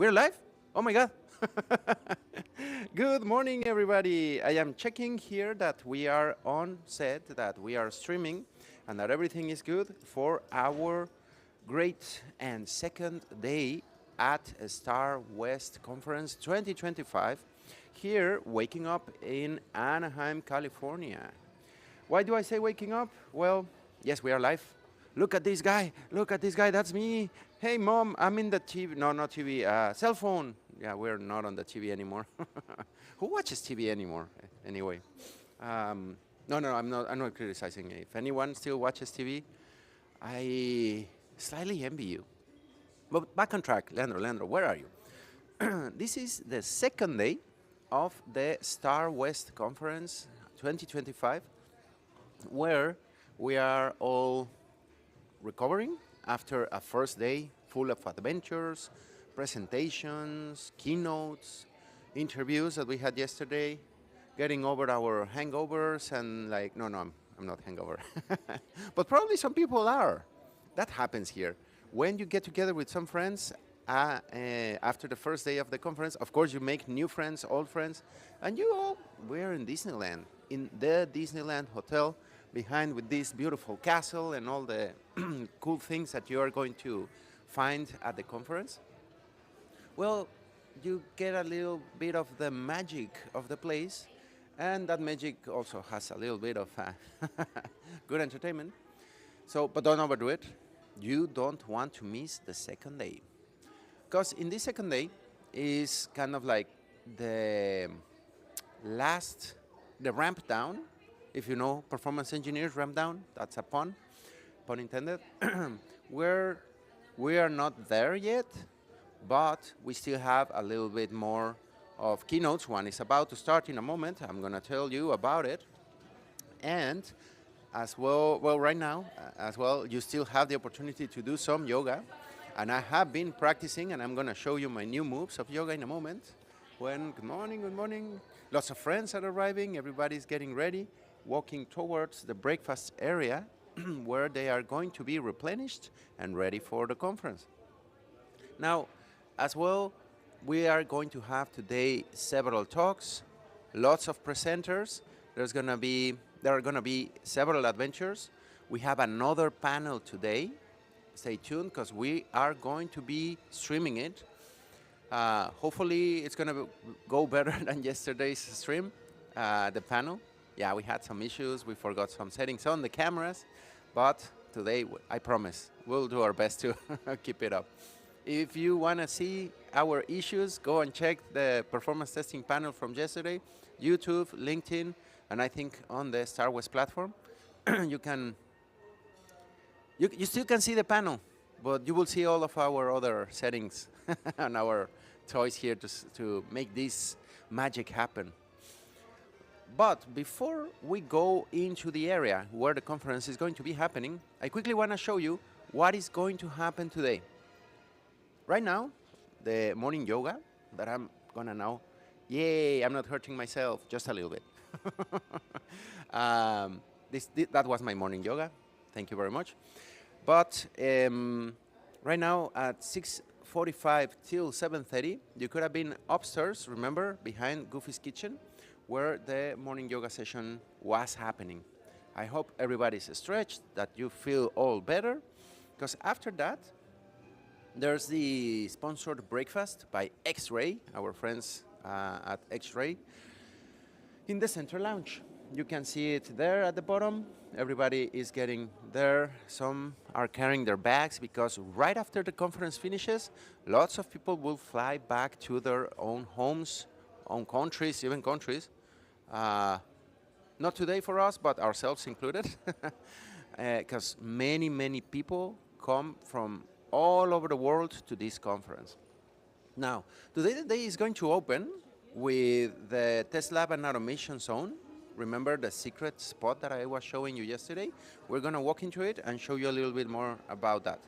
We're live? Oh my god. Good morning, everybody. I am checking here that we are on set, that we are streaming, and that everything is good for our great and second day at Star West Conference 2025 here, waking up in Anaheim, California. Why do I say waking up? Well, yes, we are live. Look at this guy. Look at this guy. That's me. Hey, mom, I'm in the TV. No, not TV. Cell phone. Yeah, we're not on the TV anymore. Who watches TV anymore? Anyway. No, I'm not. I'm not criticizing. If anyone still watches TV, I slightly envy you. But back on track, Leandro, where are you? This is the second day of the Star West Conference 2025, where we are all recovering after a first day full of adventures, presentations, keynotes, interviews that we had yesterday, getting over our hangovers and like, no, I'm not hangover. But probably some people are. That happens here. When you get together with some friends after the first day of the conference, of course you make new friends, old friends, and we're in Disneyland, in the Disneyland Hotel, behind with this beautiful castle and all the cool things that you are going to find at the conference. Well, you get a little bit of the magic of the place, and that magic also has a little bit of good entertainment. So, but don't overdo it. You don't want to miss the second day. Because in this second day is kind of like the the ramp down. If you know performance engineers, ramp down, that's a pun intended. Where we are not there yet, but we still have a little bit more of keynotes. One is about to start in a moment. I'm going to tell you about it. And as well, right now, as well, you still have the opportunity to do some yoga. And I have been practicing, and I'm going to show you my new moves of yoga in a moment. Good morning. Lots of friends are arriving. Everybody's getting ready, walking towards the breakfast area where they are going to be replenished and ready for the conference. Now, as well, we are going to have today several talks, lots of presenters. There are going to be several adventures. We have another panel today. Stay tuned because we are going to be streaming it. Hopefully, it's going to go better than yesterday's stream, the panel. Yeah, we had some issues. We forgot some settings on the cameras. But today, I promise, we'll do our best to keep it up. If you want to see our issues, go and check the performance testing panel from yesterday, YouTube, LinkedIn, and I think on the Star West platform. You still can see the panel, but you will see all of our other settings and our toys here to make this magic happen. But before we go into the area where the conference is going to be happening, I quickly want to show you what is going to happen today. Right now, the morning yoga that I'm going to now, yay, I'm not hurting myself, just a little bit. That was my morning yoga. Thank you very much. But right now at 6:45 till 7:30, you could have been upstairs, remember, behind Goofy's Kitchen, where the morning yoga session was happening. I hope everybody's stretched, that you feel all better, because after that, there's the sponsored breakfast by X-Ray, our friends at X-Ray, in the center lounge. You can see it there at the bottom. Everybody is getting there. Some are carrying their bags because right after the conference finishes, lots of people will fly back to their own homes, own countries, even countries. Not today for us, but ourselves included, because many people come from all over the world to this conference. Now, today the day is going to open with the Test Lab and Automation Zone. Remember the secret spot that I was showing you yesterday? We're going to walk into it and show you a little bit more about that.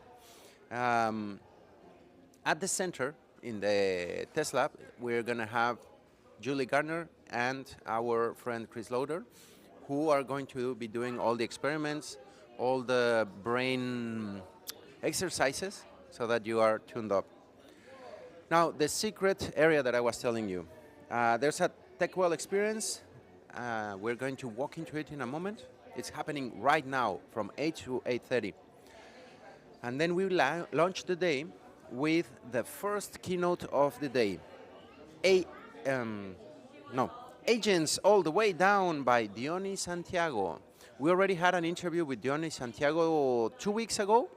At the center, in the Test Lab, we're going to have Julie Gardner and our friend Chris Loader, who are going to be doing all the experiments, all the brain exercises, so that you are tuned up. Now, the secret area that I was telling you, there's a TechWell experience. We're going to walk into it in a moment. It's happening right now from 8 to 8:30. And then we launch the day with the first keynote of the day. A, no, Agents All the Way Down by Diony Santiago. We already had an interview with Diony Santiago 2 weeks ago.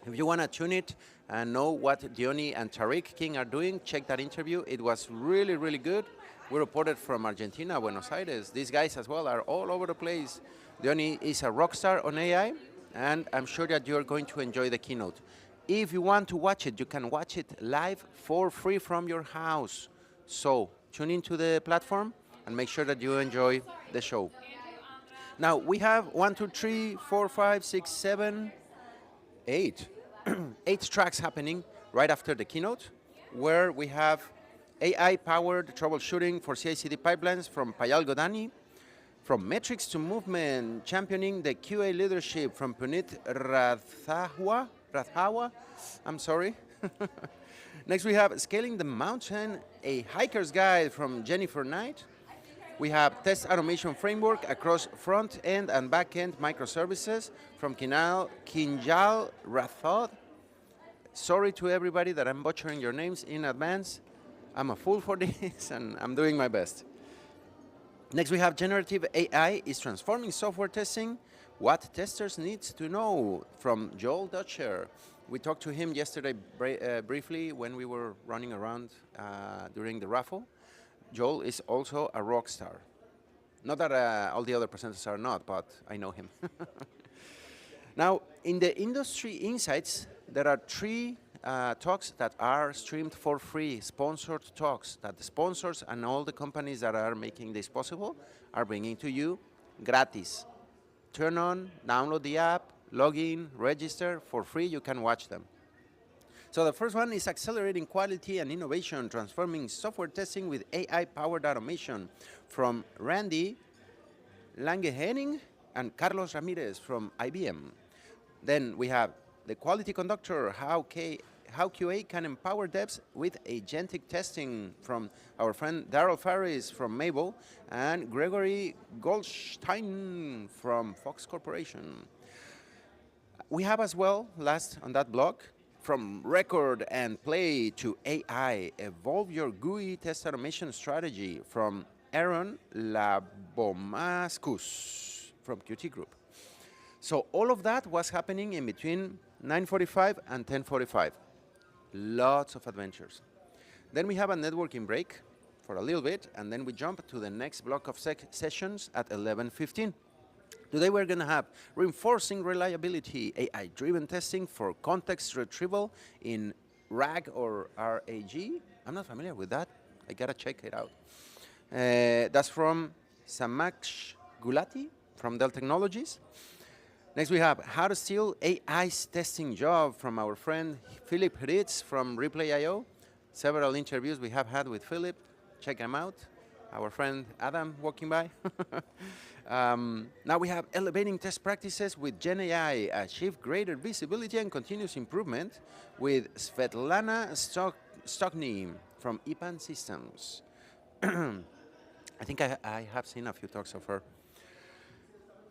If you want to tune it and know what Diony and Tariq King are doing, check that interview. It was really, really good. We reported from Argentina, Buenos Aires. These guys as well are all over the place. Diony is a rock star on AI, and I'm sure that you're going to enjoy the keynote. If you want to watch it, you can watch it live for free from your house. So tune into the platform and make sure that you enjoy the show. Now we have 1, 2, 3, 4, 5, 6, 7, 8. 8 tracks happening right after the keynote, where we have AI-powered troubleshooting for CI/CD pipelines from Payal Godani, from metrics to movement, championing the QA leadership from Puneet Radhawa. I'm sorry. Next, we have Scaling the Mountain, a hiker's guide from Jennifer Knight. We have Test Automation Framework across front-end and back-end microservices from Kinjal Rathod. Sorry to everybody that I'm butchering your names in advance. I'm a fool for this, and I'm doing my best. Next, we have Generative AI is transforming software testing. What testers need to know from Joel Dutcher. We talked to him yesterday briefly when we were running around during the raffle. Joel is also a rock star. Not that all the other presenters are not, but I know him. Now, in the industry insights, there are 3 talks that are streamed for free, sponsored talks that the sponsors and all the companies that are making this possible are bringing to you gratis. Turn on, download the app, log in, register for free, you can watch them. So the first one is Accelerating Quality and Innovation, Transforming Software Testing with AI-Powered Automation from Randy Langehenning and Carlos Ramirez from IBM. Then we have The Quality Conductor, how QA can empower devs with agentic testing from our friend Daryl Faris from Mabel and Gregory Goldstein from Fox Corporation. We have as well, last on that block, from record and play to AI, evolve your GUI test automation strategy from Aaron Labomascus from Qt Group. So all of that was happening in between 9:45 and 10:45. Lots of adventures. Then we have a networking break for a little bit, and then we jump to the next block of sessions at 11:15. Today we're going to have Reinforcing Reliability, AI-driven testing for context retrieval in RAG or RAG. I'm not familiar with that. I got to check it out. That's from Samaksh Gulati from Dell Technologies. Next we have How to Steal AI's Testing Job from our friend Philip Ritz from Replay.io. Several interviews we have had with Philip. Check them out. Our friend Adam walking by. Now we have Elevating Test Practices with GenAI, achieve greater visibility and continuous improvement with Svetlana Stockny from EPAN Systems. I think I have seen a few talks of her.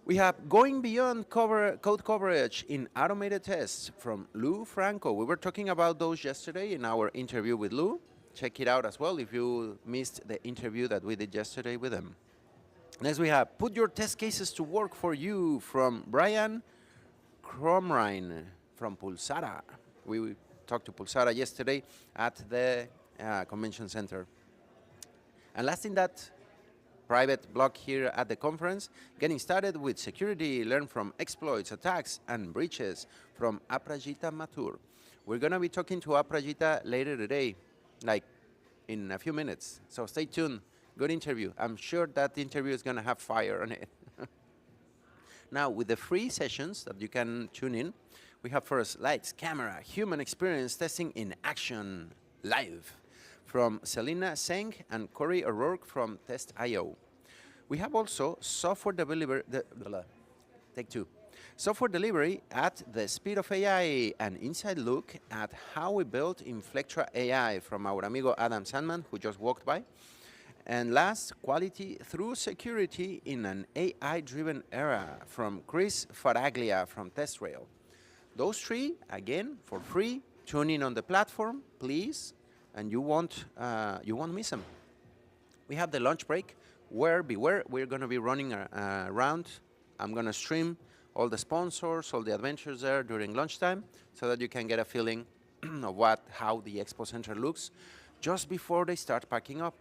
We have Going Beyond Code Coverage in Automated Tests from Lou Franco. We were talking about those yesterday in our interview with Lou. Check it out as well if you missed the interview that we did yesterday with him. Next we have Put Your Test Cases to Work for You from Brian Cromrine from Pulsara. We talked to Pulsara yesterday at the convention center. And last in that private block here at the conference, Getting Started with Security, Learn from Exploits, Attacks, and Breaches from Aprajita Mathur. We're going to be talking to Aprajita later today, like in a few minutes. So stay tuned. Good interview. I'm sure that interview is going to have fire on it. Now, with the free sessions that you can tune in, we have first Lights, Camera, Human Experience Testing in Action Live from Selena Seng and Corey O'Rourke from Test.io. We have also software developer, take 2. Software delivery at the speed of AI, an inside look at how we built Inflectra AI from our amigo Adam Sandman, who just walked by. And last, quality through security in an AI-driven era from Chris Faraglia from TestRail. Those three, again, for free. Tune in on the platform, please, and you won't miss them. We have the lunch break, where beware, we're going to be running around. I'm going to stream all the sponsors, all the adventures there during lunchtime, so that you can get a feeling of how the Expo Center looks just before they start packing up.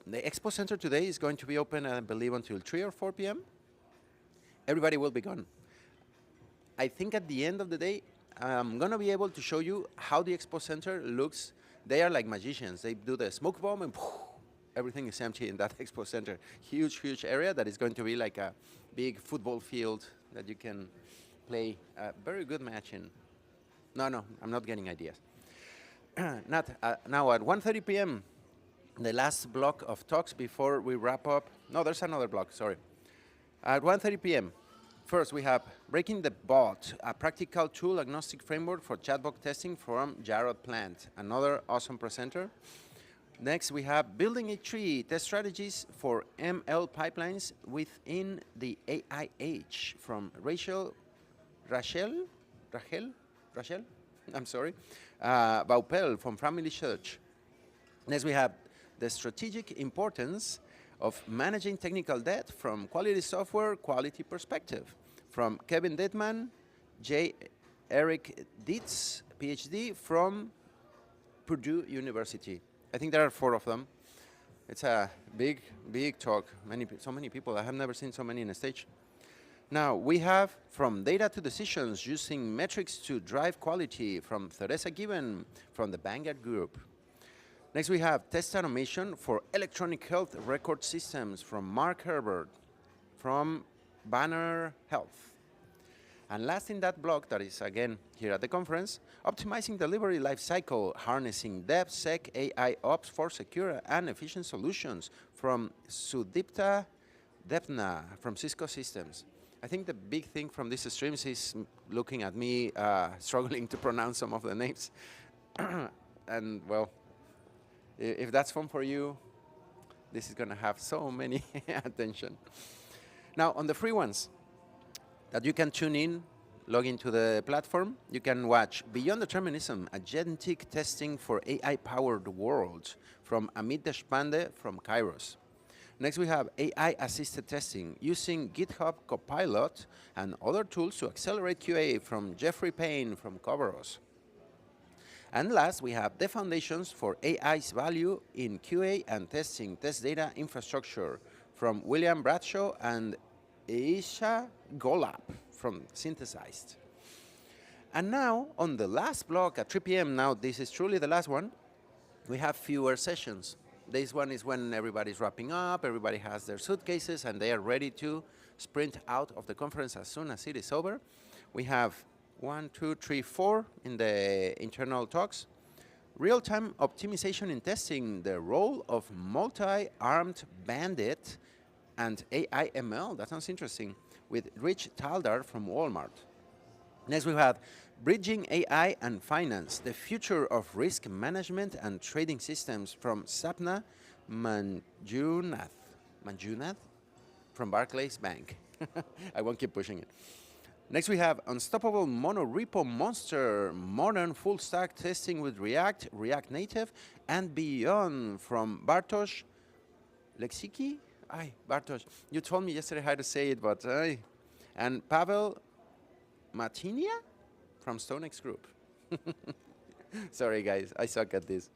The Expo Center today is going to be open, I believe, until 3 or 4 p.m. Everybody will be gone. I think at the end of the day, I'm going to be able to show you how the Expo Center looks. They are like magicians. They do the smoke bomb and everything is empty in that Expo Center. Huge, huge area that is going to be like a big football field that you can play a very good match in. No, I'm not getting ideas. Now at 1:30 p.m., the last block of talks before we wrap up. No, there's another block, sorry. At 1:30 p.m., first, we have Breaking the Bot, a practical tool agnostic framework for chatbot testing from Jared Plant, another awesome presenter. Next, we have Building a Tree, test strategies for ML pipelines within the AI age from Rachel, I'm sorry, Baupel from Family Church. Next, we have the strategic importance of managing technical debt from Quality Software Quality Perspective from Kevin Detman, J. Eric Dietz, PhD from Purdue University. I think there are 4 of them. It's a big, big talk. So many people. I have never seen so many in a stage. Now, we have from Data to Decisions, using metrics to drive quality from Teresa Given from the Vanguard Group. Next, we have Test Automation for Electronic Health Record Systems from Mark Herbert from Banner Health. And last in that block, that is again here at the conference, Optimizing Delivery Lifecycle, Harnessing DevSec AI Ops for Secure and Efficient Solutions from Sudipta Devna from Cisco Systems. I think the big thing from these streams is looking at me struggling to pronounce some of the names. And well, if that's fun for you, this is going to have so many attention. Now, on the free ones that you can tune in, log into the platform, you can watch Beyond Determinism, Agentic Testing for AI-Powered World from Amit Deshpande from Kairos. Next, we have AI-assisted testing using GitHub Copilot and other tools to accelerate QA from Jeffrey Payne from Coveros. And last, we have the foundations for AI's value in QA and testing test data infrastructure from William Bradshaw and Isha Golab from Synthesized. And now, on the last block at 3 p.m., now this is truly the last one, we have fewer sessions. This one is when everybody's wrapping up, everybody has their suitcases, and they are ready to sprint out of the conference as soon as it is over. We have 1, 2, 3, 4 in the internal talks. Real-time optimization in testing, the role of multi-armed bandit and AI ML. That sounds interesting. With Rich Taldar from Walmart. Next, we have Bridging AI and Finance, the future of risk management and trading systems from Sapna Manjunath from Barclays Bank. I won't keep pushing it. Next, we have Unstoppable Monorepo Monster, modern full stack testing with React, React Native, and beyond from Bartosz Lexicki. Bartosz, you told me yesterday how to say it, but and Pavel Matinia from StoneX Group. Sorry, guys, I suck at this.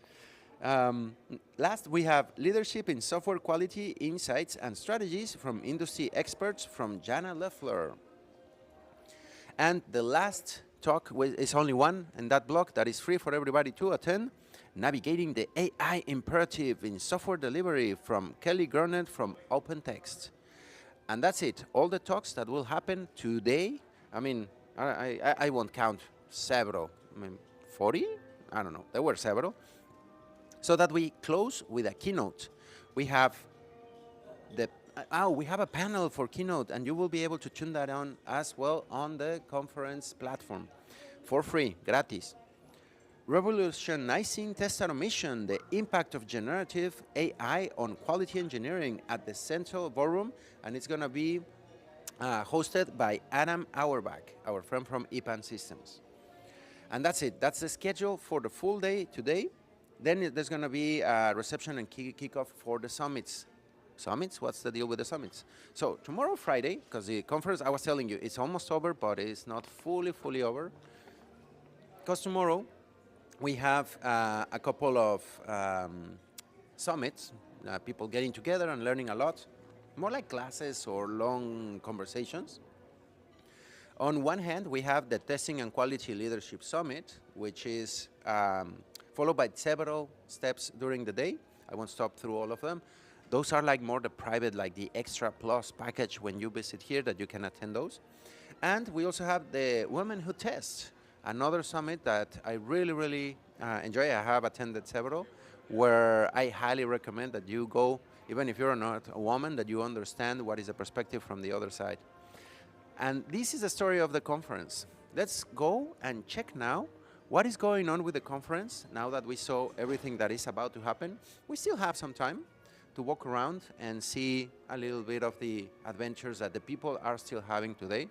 Last, we have Leadership in Software Quality Insights and Strategies from industry experts from Jana Leffler. And the last talk is only one in that block that is free for everybody to attend. Navigating the AI Imperative in Software Delivery from Kelly Garnett from OpenText. And that's it. All the talks that will happen today. I mean, I won't count several. I mean, 40? I don't know. There were several. So that we close with a keynote. We have the We have a panel for keynote, and you will be able to tune that on as well on the conference platform for free, gratis. Revolutionizing test automation, the impact of generative AI on quality engineering at the Central Ballroom, and it's going to be hosted by Adam Auerbach, our friend from EPAN Systems. And that's it. That's the schedule for the full day today. Then there's going to be a reception and kickoff for the summits. Summits? What's the deal with the summits? So tomorrow, Friday, because the conference, I was telling you, it's almost over, but it's not fully over. Because tomorrow, we have a couple of summits, people getting together and learning a lot, more like classes or long conversations. On one hand, we have the Testing and Quality Leadership Summit, which is followed by several steps during the day. I won't stop through all of them. Those are like more the private, like the extra plus package when you visit here that you can attend those. And we also have the Women Who Test, another summit that I really enjoy. I have attended several, where I highly recommend that you go, even if you're not a woman, that you understand what is the perspective from the other side. And this is the story of the conference. Let's go and check now what is going on with the conference now that we saw everything that is about to happen. We still have some time to walk around and see a little bit of the adventures that the people are still having today.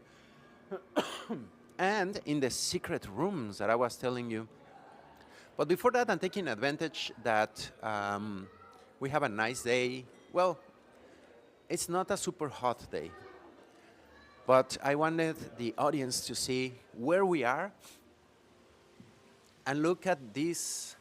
And in the secret rooms that I was telling you. But before that, I'm taking advantage that we have a nice day. Well, it's not a super hot day, but I wanted the audience to see where we are and look at this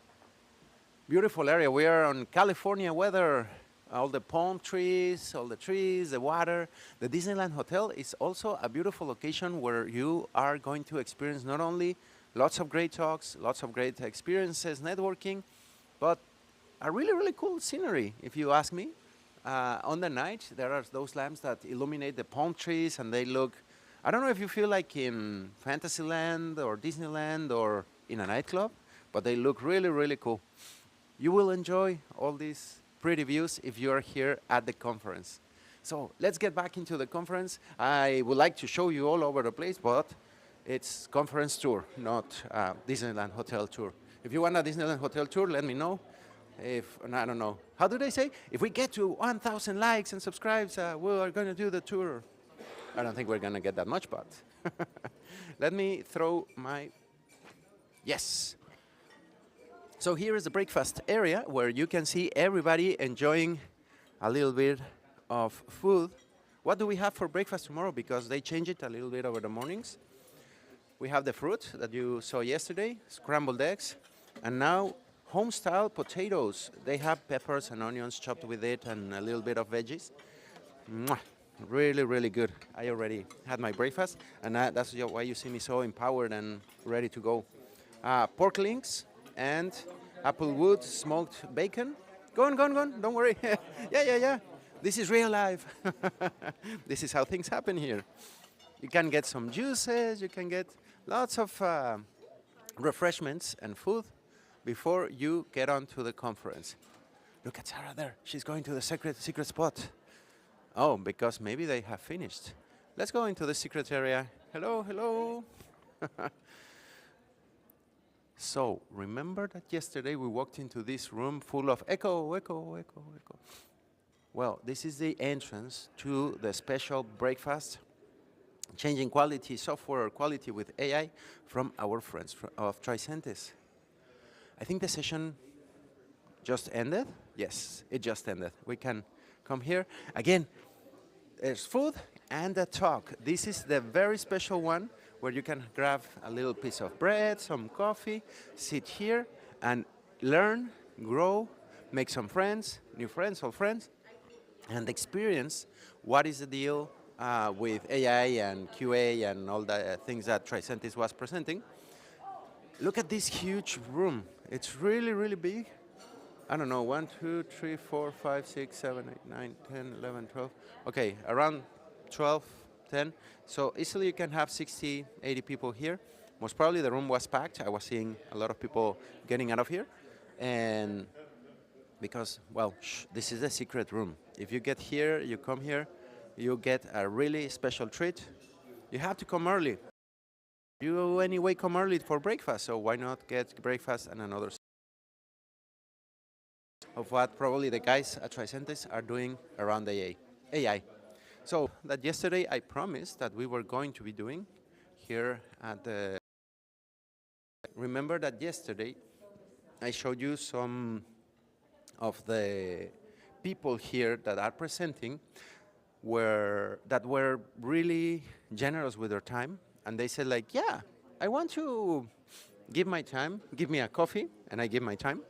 beautiful area. We are on California weather. All the palm trees, all the trees, the water. The Disneyland Hotel is also a beautiful location where you are going to experience not only lots of great talks, lots of great experiences, networking, but a really cool scenery, if you ask me. On the night, there are those lamps that illuminate the palm trees, and they look, I don't know if you feel like in Fantasyland or Disneyland or in a nightclub, but they look really cool. You will enjoy all these pretty views if you are here at the conference. So let's get back into the conference. I would like to show you all over the place, but it's conference tour, not Disneyland Hotel tour. If you want a Disneyland Hotel tour, let me know. If, I don't know, how do they say? If we get to 1,000 likes and subscribes, we are going to do the tour. I don't think we're going to get that much, but let me throw my, yes. So here is the breakfast area where you can see everybody enjoying a little bit of food. What do we have for breakfast tomorrow? Because they change it a little bit over the mornings. We have the fruit that you saw yesterday, scrambled eggs, and now home-style potatoes. They have peppers and onions chopped with it and a little bit of veggies. Mwah. Really good. I already had my breakfast, and that's why you see me so empowered and ready to go. Pork links and applewood smoked bacon. Go on, don't worry. Yeah. This is real life. This is how things happen here. You can get some juices, you can get lots of refreshments and food before you get onto the conference. Look at Sarah there. She's going to the secret spot. Oh, because maybe they have finished. Let's go into the secret area. Hello. So, remember that yesterday we walked into this room full of echo. Well, this is the entrance to the special breakfast, changing quality, software quality with AI from our friends of Tricentis. I think the session just ended. Yes, it just ended. We can come here. Again, there's food and a talk. This is the very special one where you can grab a little piece of bread, some coffee, sit here and learn, grow, make some friends, new friends, old friends, and experience what is the deal with AI and QA and all the things that Tricentis was presenting. Look at this huge room. It's really big. I don't know, 1, 2, 3, 4, 5, 6, 7, 8, 9, 10, 11, 12. Okay, around 12, 10. So easily you can have 60, 80 people here. Most probably the room was packed. I was seeing a lot of people getting out of here. And because, well, this is a secret room. If you get here, you come here, you get a really special treat. You have to come early. You anyway come early for breakfast, so why not get breakfast and another of what probably the guys at Tricentes are doing around the AI. So that yesterday I promised that we were going to be doing here at the. Remember that yesterday I showed you some of the people here that are presenting that were really generous with their time, and they said like, yeah, I want to give my time, give me a coffee, and I give my time,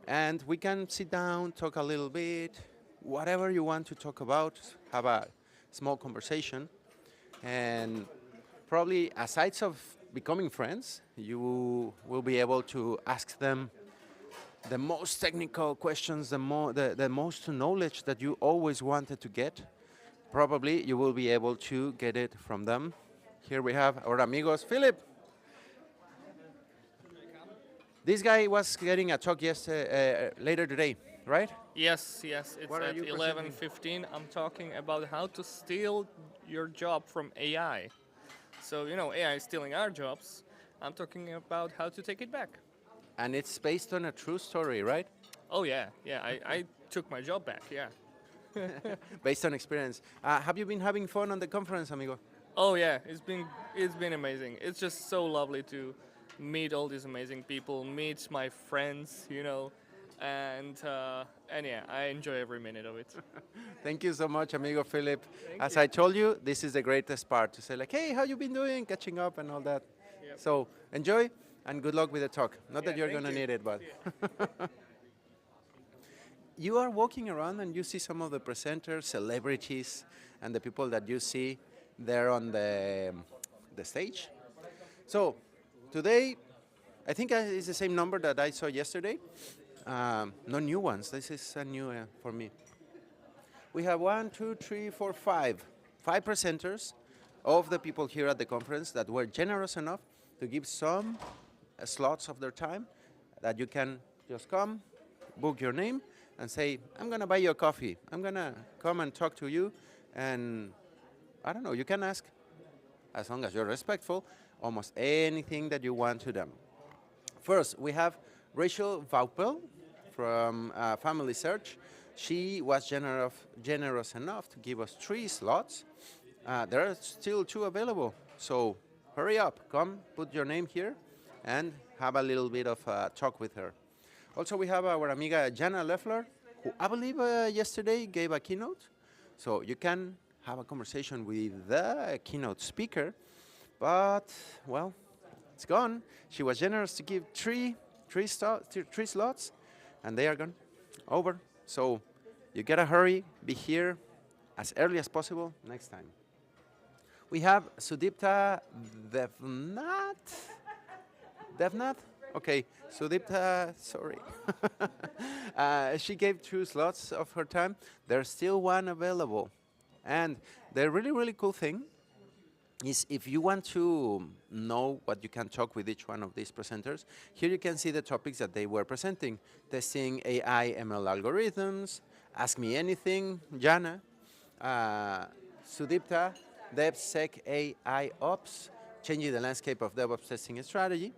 and we can sit down, talk a little bit, whatever you want to talk about, have a small conversation, and probably aside of becoming friends, you will be able to ask them the most technical questions, the most knowledge that you always wanted to get. Probably you will be able to get it from them. Here we have our amigos. Philip, this guy was getting a talk later today, right? Yes, yes, it's What are at you presenting? 11:15. I'm talking about how to steal your job from AI. So, AI is stealing our jobs. I'm talking about how to take it back. And it's based on a true story, right? Oh, yeah, yeah, I took my job back, yeah. Based on experience. Have you been having fun on the conference, amigo? Oh, yeah, it's been amazing. It's just so lovely to meet all these amazing people, meet my friends, and yeah, I enjoy every minute of it. Thank you so much, amigo Philip. Thank As you. I told you, this is the greatest part to say like, hey, how you been doing? Catching up and all that. Yep. So enjoy and good luck with the talk. Not Yeah, that you're thank gonna you. need it, but Yeah. you are walking around and you see some of the presenters, celebrities, and the people that you see there on the stage. So today, I think it's the same number that I saw yesterday. No new ones. This is a new for me. We have 5 presenters of the people here at the conference that were generous enough to give some slots of their time that you can just come, book your name, and say, I'm going to buy you a coffee. I'm going to come and talk to you. And I don't know, you can ask, as long as you're respectful, almost anything that you want to them. First, we have Rachel Vaupel from Family Search. She was generous enough to give us 3 slots. There are still 2 available, so hurry up, come, put your name here, and have a little bit of talk with her. Also, we have our amiga Jana Leffler, who I believe yesterday gave a keynote, so you can have a conversation with the keynote speaker, but, well, it's gone. She was generous to give three slots, and they are gone, over. So you gotta hurry, be here as early as possible next time. We have Sudipta Devnath. Devnath? Okay, Sudipta, sorry. She gave 2 slots of her time. There's still 1 available. And the really, really cool thing is if you want to know what you can talk with each one of these presenters, here you can see the topics that they were presenting. Testing AI ML algorithms, Ask Me Anything, Jana, Sudipta, DevSec AI Ops, Changing the Landscape of DevOps Testing Strategy.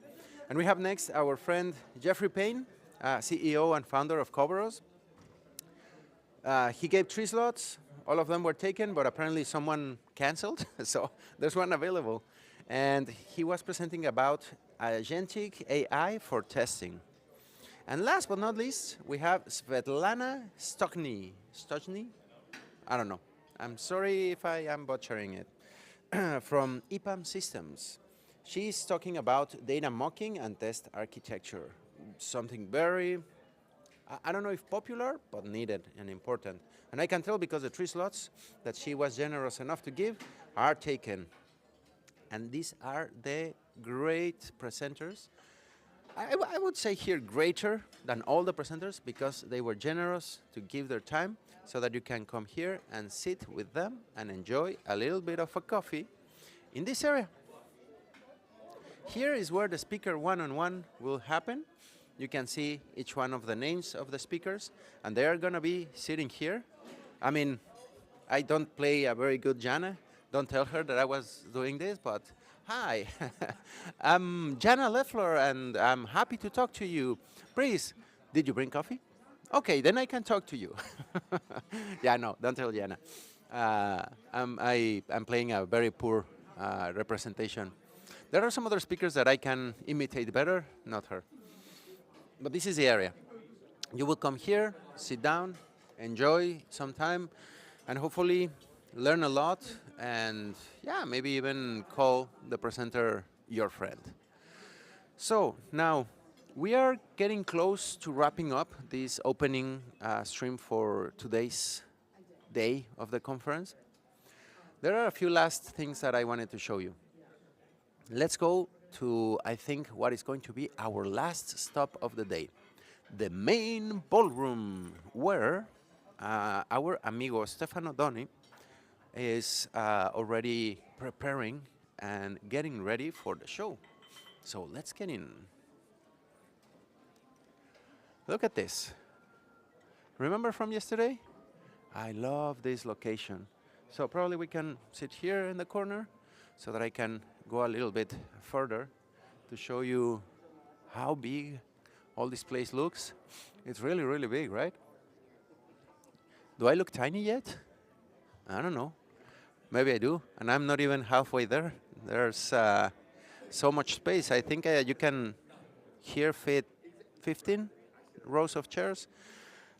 And we have next our friend Jeffrey Payne, CEO and founder of Coveros. He gave 3 slots. All of them were taken, but apparently someone canceled, so there's 1 available. And he was presenting about agentic AI for testing. And last but not least, we have Svetlana Stochny. Stochny? I don't know. I'm sorry if I am butchering it. From EPAM Systems. She's talking about data mocking and test architecture. Something very, I don't know if popular, but needed and important. And I can tell because the 3 slots that she was generous enough to give are taken. And these are the great presenters. I would say here greater than all the presenters because they were generous to give their time so that you can come here and sit with them and enjoy a little bit of a coffee in this area. Here is where the speaker one-on-one will happen. You can see each one of the names of the speakers, and they are going to be sitting here. I mean, I don't play a very good Jana. Don't tell her that I was doing this, but hi, I'm Jana Leffler, and I'm happy to talk to you. Please, did you bring coffee? Okay, then I can talk to you. Yeah, no, don't tell Jana. I'm playing a very poor representation. There are some other speakers that I can imitate better, not her. But this is the area. You will come here, sit down, enjoy some time, and hopefully learn a lot, and yeah, maybe even call the presenter your friend. So now we are getting close to wrapping up this opening stream for today's day of the conference. There are a few last things that I wanted to show you. Let's go to, I think, what is going to be our last stop of the day. The main ballroom, where our amigo Stefano Doni is already preparing and getting ready for the show. So let's get in. Look at this. Remember from yesterday? I love this location. So probably we can sit here in the corner so that I can go a little bit further to show you how big all this place looks. It's really, really big, right? Do I look tiny yet? I don't know. Maybe I do, and I'm not even halfway there. There's so much space. I think you can here fit 15 rows of chairs,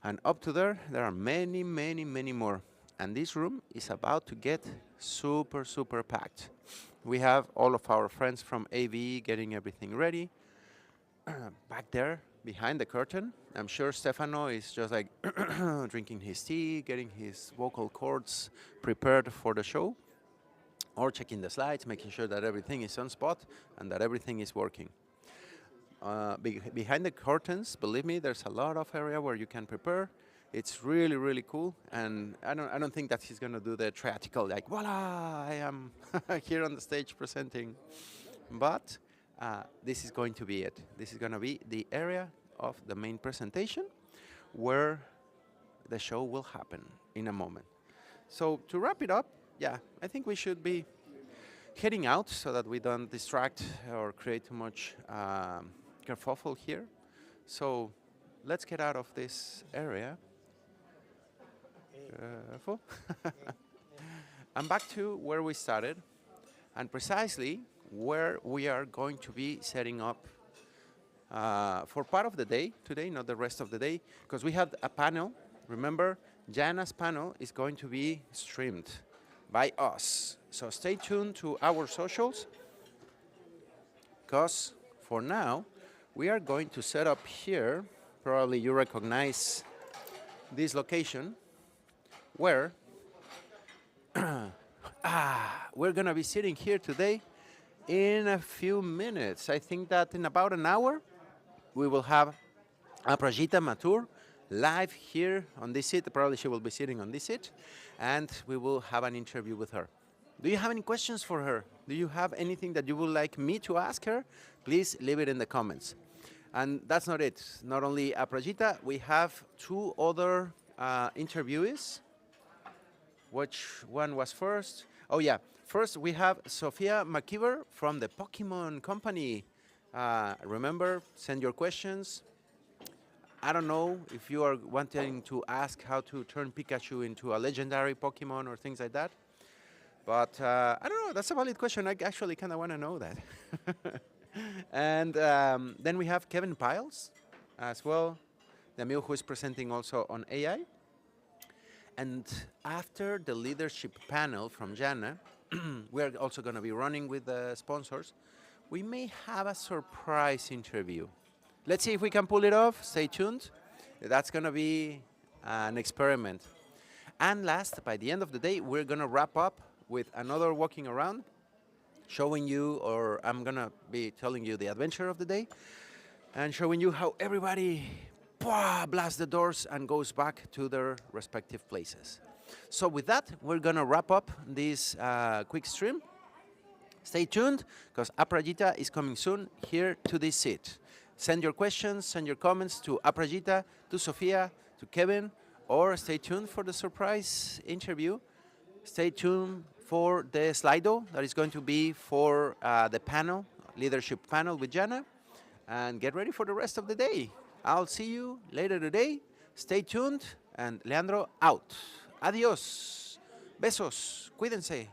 and up to there are many, many, many more. And this room is about to get super, super packed. We have all of our friends from AV getting everything ready. Back there, behind the curtain, I'm sure Stefano is just like drinking his tea, getting his vocal cords prepared for the show, or checking the slides, making sure that everything is on spot and that everything is working. Behind the curtains, believe me, there's a lot of area where you can prepare. It's really, really cool, and I don't think that he's gonna do the theatrical, like, voila, I am here on the stage presenting. But this is going to be it. This is gonna be the area of the main presentation where the show will happen in a moment. So to wrap it up, yeah, I think we should be heading out so that we don't distract or create too much kerfuffle here. So let's get out of this area. Careful. I'm back to where we started, and precisely where we are going to be setting up for part of the day today, not the rest of the day, because we had a panel. Remember, Jana's panel is going to be streamed by us. So stay tuned to our socials, because for now, we are going to set up here. Probably you recognize this location where we're going to be sitting here today in a few minutes. I think that in about an hour, we will have Aprajita Mathur live here on this seat. Probably she will be sitting on this seat, and we will have an interview with her. Do you have any questions for her? Do you have anything that you would like me to ask her? Please leave it in the comments. And that's not it. Not only Aprajita, we have two other interviewees. Which one was first? Oh yeah, first we have Sophia McKeever from the Pokemon Company. Remember, send your questions. I don't know if you are wanting to ask how to turn Pikachu into a legendary Pokemon or things like that. But I don't know, that's a valid question. I actually kind of want to know that. And then we have Kevin Piles as well, the amigo who is presenting also on AI. And after the leadership panel from Jana, we're also going to be running with the sponsors. We may have a surprise interview. Let's see if we can pull it off. Stay tuned. That's going to be an experiment. And last, by the end of the day, we're going to wrap up with another walking around, showing you, or I'm going to be telling you the adventure of the day, and showing you how everybody blasts the doors and goes back to their respective places. So with that, we're going to wrap up this quick stream. Stay tuned, because Aprajita is coming soon here to this seat. Send your questions, send your comments to Aprajita, to Sofia, to Kevin, or stay tuned for the surprise interview. Stay tuned for the Slido that is going to be for the panel, leadership panel with Jana. And get ready for the rest of the day. I'll see you later today. Stay tuned, and Leandro out. Adiós. Besos. Cuídense.